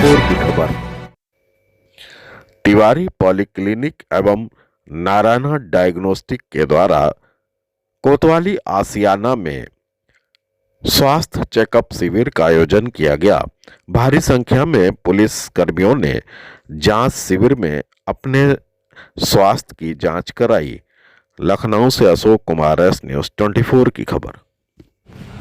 24 की खबर। तिवारी पॉलीक्लिनिक एवं नारायणा डायग्नोस्टिक के द्वारा कोतवाली आसियाना में स्वास्थ्य चेकअप शिविर का आयोजन किया गया। भारी संख्या में पुलिस कर्मियों ने जांच शिविर में अपने स्वास्थ्य की जांच कराई। लखनऊ से अशोक कुमार, एस न्यूज़ 24 की खबर।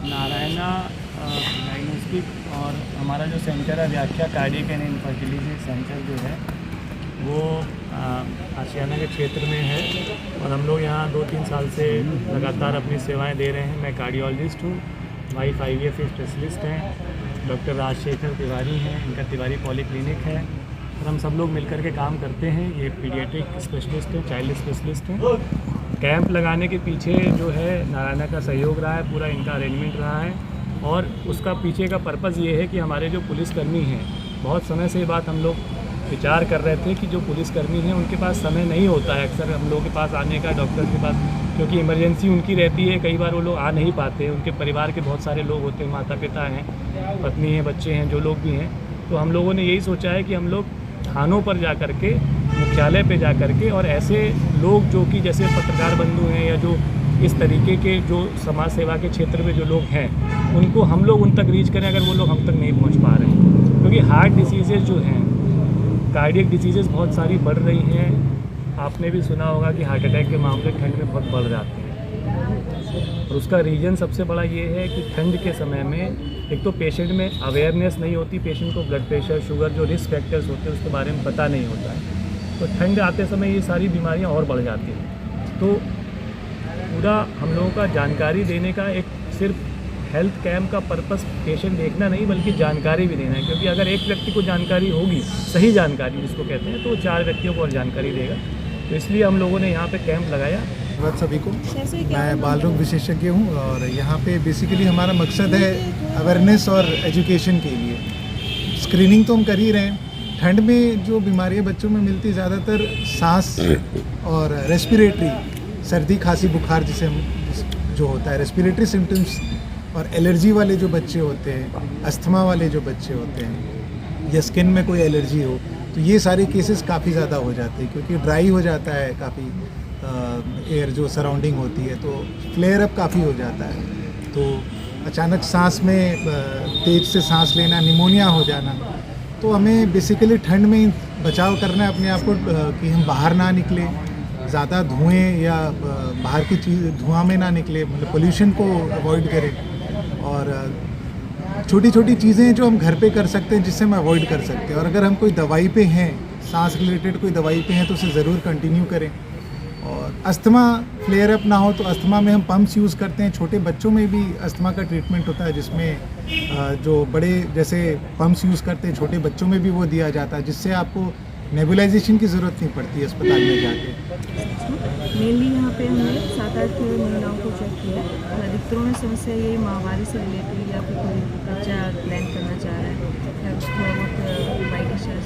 नारायणा डायग्नोस्टिक और हमारा जो सेंटर है व्याख्या कार्डियक एंड इनफर्टिलिटी सेंटर जो है वो आशियाना के क्षेत्र में है और हम लोग यहाँ 2-3 साल से लगातार अपनी सेवाएं दे रहे हैं। मैं कार्डियोलॉजिस्ट हूँ, वाइफ IVF स्पेशलिस्ट हैं, डॉक्टर राजशेखर तिवारी हैं, इनका तिवारी पॉलीक्लिनिक है और हम सब लोग मिलकर के काम करते हैं। ये पीडियाट्रिक स्पेशलिस्ट हैं, चाइल्ड स्पेशलिस्ट हैं। कैंप लगाने के पीछे जो है नारायणा का सहयोग रहा है, पूरा इनका अरेंजमेंट रहा है और उसका पीछे का पर्पज़ ये है कि हमारे जो पुलिसकर्मी हैं, बहुत समय से ये बात हम लोग विचार कर रहे थे कि जो पुलिसकर्मी हैं उनके पास समय नहीं होता है अक्सर हम लोगों के पास आने का, डॉक्टर के पास, क्योंकि इमरजेंसी उनकी रहती है। कई बार वो लोग आ नहीं पाते, उनके परिवार के बहुत सारे लोग होते हैं, माता पिता हैं, पत्नी हैं, बच्चे हैं, जो लोग भी हैं। तो हम लोगों ने यही सोचा है कि हम लोग थानों पर जा कर के, मुख्यालय पे जा कर के और ऐसे लोग जो कि जैसे पत्रकार बंधु हैं या जो इस तरीके के जो समाज सेवा के क्षेत्र में जो लोग हैं उनको हम लोग उन तक रीच करें अगर वो लोग हम तक नहीं पहुंच पा रहे हैं। क्योंकि हार्ट डिसीज़ेज़ जो हैं, कार्डियक डिसीज़ेज़ बहुत सारी बढ़ रही हैं। आपने भी सुना होगा कि हार्ट अटैक के मामले ठंड में बहुत बढ़ जाते हैं और उसका रीज़न सबसे बड़ा ये है कि ठंड के समय में एक तो पेशेंट में अवेयरनेस नहीं होती, पेशेंट को ब्लड प्रेशर, शुगर, जो रिस्क फैक्टर्स होते हैं उसके बारे में पता नहीं होता है। तो ठंड आते समय ये सारी बीमारियां और बढ़ जाती हैं। तो पूरा हम लोगों का जानकारी देने का एक सिर्फ हेल्थ कैंप का पर्पस पेशेंट देखना नहीं बल्कि जानकारी भी देना है, क्योंकि अगर एक व्यक्ति को जानकारी होगी, सही जानकारी जिसको कहते हैं, तो 4 व्यक्तियों को और जानकारी देगा। तो इसलिए हम लोगों ने यहाँ पे कैंप लगाया। धन्यवाद सभी को। मैं बाल रोग विशेषज्ञ हूँ और यहाँ पे बेसिकली हमारा मकसद है अवेयरनेस और एजुकेशन के लिए। स्क्रीनिंग तो हम कर ही रहे हैं। ठंड में जो बीमारियाँ बच्चों में मिलती है ज़्यादातर सांस और रेस्पिरेटरी, सर्दी खांसी बुखार जिसे हम जो होता है, रेस्पिरेटरी सिम्टम्स, और एलर्जी वाले जो बच्चे होते हैं, अस्थमा वाले जो बच्चे होते हैं या स्किन में कोई एलर्जी हो, तो ये सारे केसेस काफ़ी ज़्यादा हो जाते हैं क्योंकि ड्राई हो जाता है काफ़ी एयर जो सराउंडिंग होती है, तो फ्लेयर अप काफ़ी हो जाता है। तो अचानक सांस में तेज़ से सांस लेना, निमोनिया हो जाना, तो हमें बेसिकली ठंड में बचाव करना है अपने आप को कि हम बाहर ना निकले, ज़्यादा धुएं या बाहर की चीज़ धुआं में ना निकले, मतलब पोल्यूशन को अवॉइड करें और छोटी छोटी चीज़ें जो हम घर पे कर सकते हैं जिससे हम अवॉइड कर सकते हैं। और अगर हम कोई दवाई पे हैं, सांस रिलेटेड कोई दवाई पे हैं, तो उसे ज़रूर कंटिन्यू करें। और अस्थमा फ्लेयर अप ना हो तो अस्थमा में हम पम्प्स यूज़ करते हैं। छोटे बच्चों में भी अस्थमा का ट्रीटमेंट होता है जिसमें जो बड़े जैसे पम्प्स यूज़ करते हैं, छोटे बच्चों में भी वो दिया जाता है, जिससे आपको नेबुलाइजेशन की ज़रूरत नहीं पड़ती है अस्पताल में जाके। मेनली यहाँ पे हमने 7-8 महिलाओं को चेक किया और अधिकतरों में समस्या ये माहवारी से रिलेटेड या फिर कोई बच्चा प्लान करना चाह रहा है या थोड़ा बहुत वाइट डिस्चार्ज